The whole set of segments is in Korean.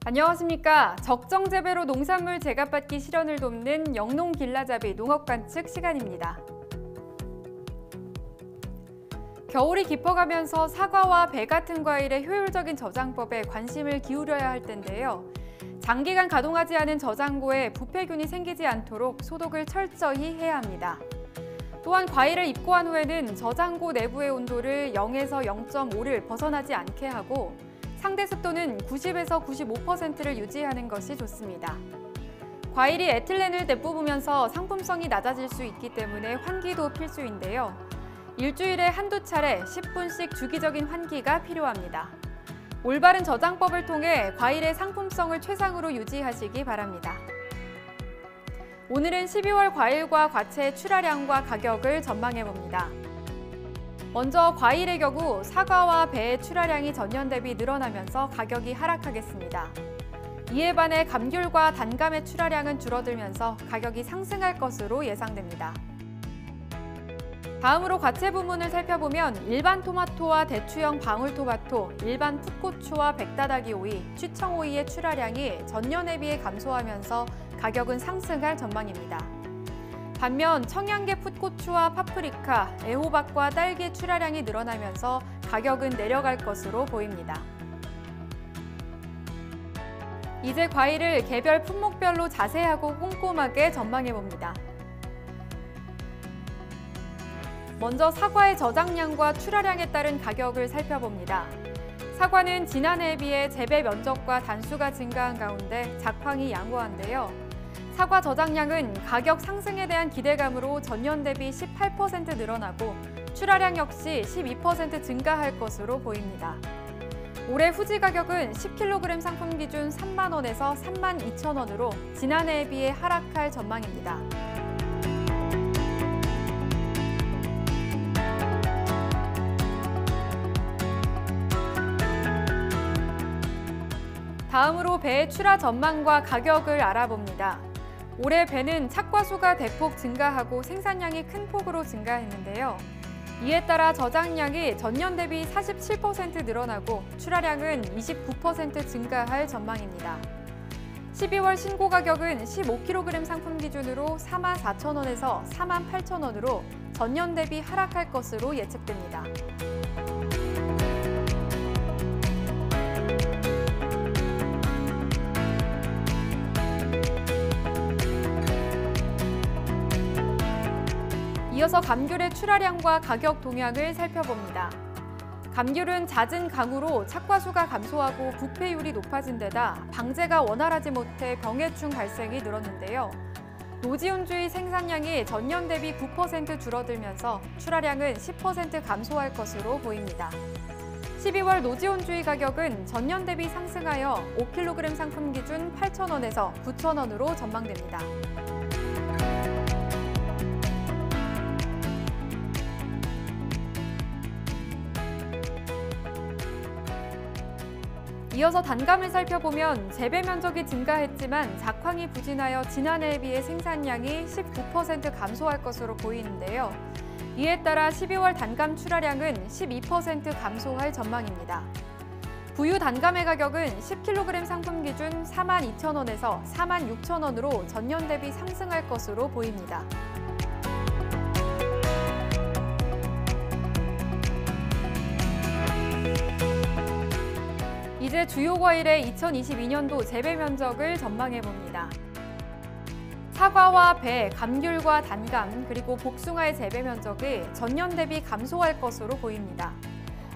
안녕하십니까. 적정 재배로 농산물 제값받기 실현을 돕는 영농길라잡이 농업관측 시간입니다. 겨울이 깊어가면서 사과와 배 같은 과일의 효율적인 저장법에 관심을 기울여야 할 텐데요. 장기간 가동하지 않은 저장고에 부패균이 생기지 않도록 소독을 철저히 해야 합니다. 또한 과일을 입고한 후에는 저장고 내부의 온도를 0에서 0.5를 벗어나지 않게 하고 상대 습도는 90에서 95%를 유지하는 것이 좋습니다. 과일이 에틸렌을 내뿜으면서 상품성이 낮아질 수 있기 때문에 환기도 필수인데요. 일주일에 한두 차례 10분씩 주기적인 환기가 필요합니다. 올바른 저장법을 통해 과일의 상품성을 최상으로 유지하시기 바랍니다. 오늘은 12월 과일과 과채의 출하량과 가격을 전망해봅니다. 먼저 과일의 경우 사과와 배의 출하량이 전년 대비 늘어나면서 가격이 하락하겠습니다. 이에 반해 감귤과 단감의 출하량은 줄어들면서 가격이 상승할 것으로 예상됩니다. 다음으로 과채 부문을 살펴보면 일반 토마토와 대추형 방울토마토, 일반 풋고추와 백다다기 오이, 취청오이의 출하량이 전년에 비해 감소하면서 가격은 상승할 전망입니다. 반면 청양계 풋고추와 파프리카, 애호박과 딸기의 출하량이 늘어나면서 가격은 내려갈 것으로 보입니다. 이제 과일을 개별 품목별로 자세하고 꼼꼼하게 전망해봅니다. 먼저 사과의 저장량과 출하량에 따른 가격을 살펴봅니다. 사과는 지난해에 비해 재배 면적과 단수가 증가한 가운데 작황이 양호한데요. 사과 저장량은 가격 상승에 대한 기대감으로 전년 대비 18% 늘어나고 출하량 역시 12% 증가할 것으로 보입니다. 올해 후지 가격은 10kg 상품 기준 3만 원에서 3만 2천 원으로 지난해에 비해 하락할 전망입니다. 다음으로 배의 출하 전망과 가격을 알아봅니다. 올해 배는 착과수가 대폭 증가하고 생산량이 큰 폭으로 증가했는데요. 이에 따라 저장량이 전년 대비 47% 늘어나고 출하량은 29% 증가할 전망입니다. 12월 신고 가격은 15kg 상품 기준으로 4만 4천 원에서 4만 8천 원으로 전년 대비 하락할 것으로 예측됩니다. 이어서 감귤의 출하량과 가격 동향을 살펴봅니다. 감귤은 잦은 강우로 착과수가 감소하고 부패율이 높아진 데다 방제가 원활하지 못해 병해충 발생이 늘었는데요. 노지온주의 생산량이 전년 대비 9% 줄어들면서 출하량은 10% 감소할 것으로 보입니다. 12월 노지온주의 가격은 전년 대비 상승하여 5kg 상품 기준 8천 원에서 9천 원으로 전망됩니다. 이어서 단감을 살펴보면 재배 면적이 증가했지만 작황이 부진하여 지난해에 비해 생산량이 19% 감소할 것으로 보이는데요. 이에 따라 12월 단감 출하량은 12% 감소할 전망입니다. 부유 단감의 가격은 10kg 상품 기준 4만 2천 원에서 4만 6천 원으로 전년 대비 상승할 것으로 보입니다. 이제 주요 과일의 2022년도 재배 면적을 전망해봅니다. 사과와 배, 감귤과 단감, 그리고 복숭아의 재배 면적이 전년 대비 감소할 것으로 보입니다.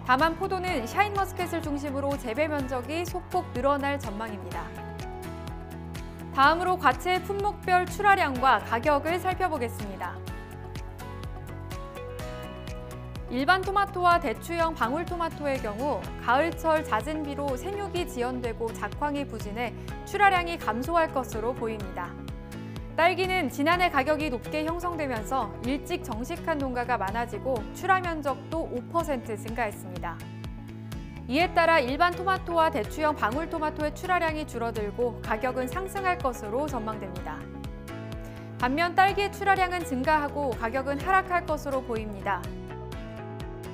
다만 포도는 샤인머스켓을 중심으로 재배 면적이 소폭 늘어날 전망입니다. 다음으로 과채 품목별 출하량과 가격을 살펴보겠습니다. 일반 토마토와 대추형 방울토마토의 경우 가을철 잦은 비로 생육이 지연되고 작황이 부진해 출하량이 감소할 것으로 보입니다. 딸기는 지난해 가격이 높게 형성되면서 일찍 정식한 농가가 많아지고 출하 면적도 5% 증가했습니다. 이에 따라 일반 토마토와 대추형 방울토마토의 출하량이 줄어들고 가격은 상승할 것으로 전망됩니다. 반면 딸기의 출하량은 증가하고 가격은 하락할 것으로 보입니다.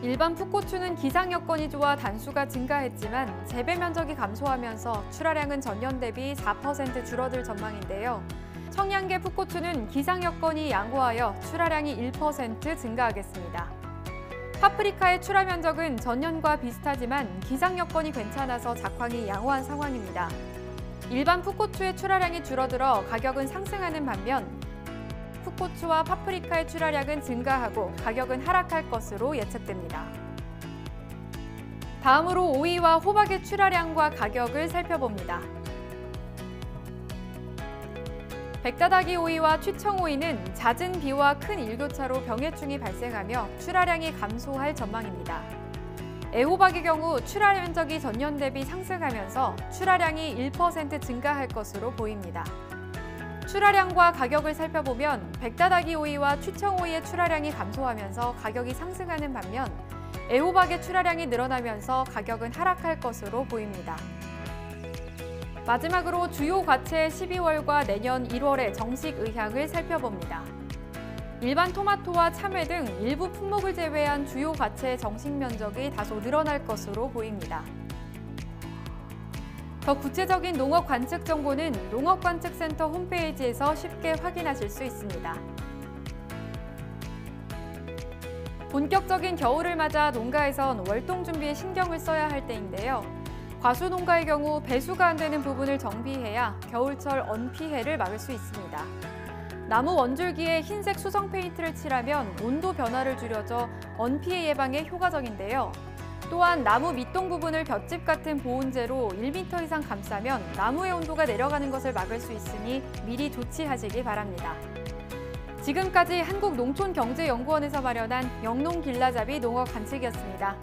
일반 풋고추는 기상 여건이 좋아 단수가 증가했지만 재배 면적이 감소하면서 출하량은 전년 대비 4% 줄어들 전망인데요. 청양계 풋고추는 기상 여건이 양호하여 출하량이 1% 증가하겠습니다. 파프리카의 출하 면적은 전년과 비슷하지만 기상 여건이 괜찮아서 작황이 양호한 상황입니다. 일반 풋고추의 출하량이 줄어들어 가격은 상승하는 반면 풋고추와 파프리카의 출하량은 증가하고 가격은 하락할 것으로 예측됩니다. 다음으로 오이와 호박의 출하량과 가격을 살펴봅니다. 백다다기 오이와 취청오이는 잦은 비와 큰 일교차로 병해충이 발생하며 출하량이 감소할 전망입니다. 애호박의 경우 출하 면적이 전년 대비 상승하면서 출하량이 1% 증가할 것으로 보입니다. 출하량과 가격을 살펴보면 백다다기 오이와 취청오이의 출하량이 감소하면서 가격이 상승하는 반면 애호박의 출하량이 늘어나면서 가격은 하락할 것으로 보입니다. 마지막으로 주요 과채의 12월과 내년 1월의 정식 의향을 살펴봅니다. 일반 토마토와 참외 등 일부 품목을 제외한 주요 과채의 정식 면적이 다소 늘어날 것으로 보입니다. 더 구체적인 농업 관측 정보는 농업관측센터 홈페이지에서 쉽게 확인하실 수 있습니다. 본격적인 겨울을 맞아 농가에선 월동 준비에 신경을 써야 할 때인데요. 과수 농가의 경우 배수가 안 되는 부분을 정비해야 겨울철 언피해를 막을 수 있습니다. 나무 원줄기에 흰색 수성 페인트를 칠하면 온도 변화를 줄여줘 언피해 예방에 효과적인데요. 또한 나무 밑동 부분을 볏짚 같은 보온재로 1m 이상 감싸면 나무의 온도가 내려가는 것을 막을 수 있으니 미리 조치하시기 바랍니다. 지금까지 한국농촌경제연구원에서 마련한 영농길라잡이 농업 관측이었습니다.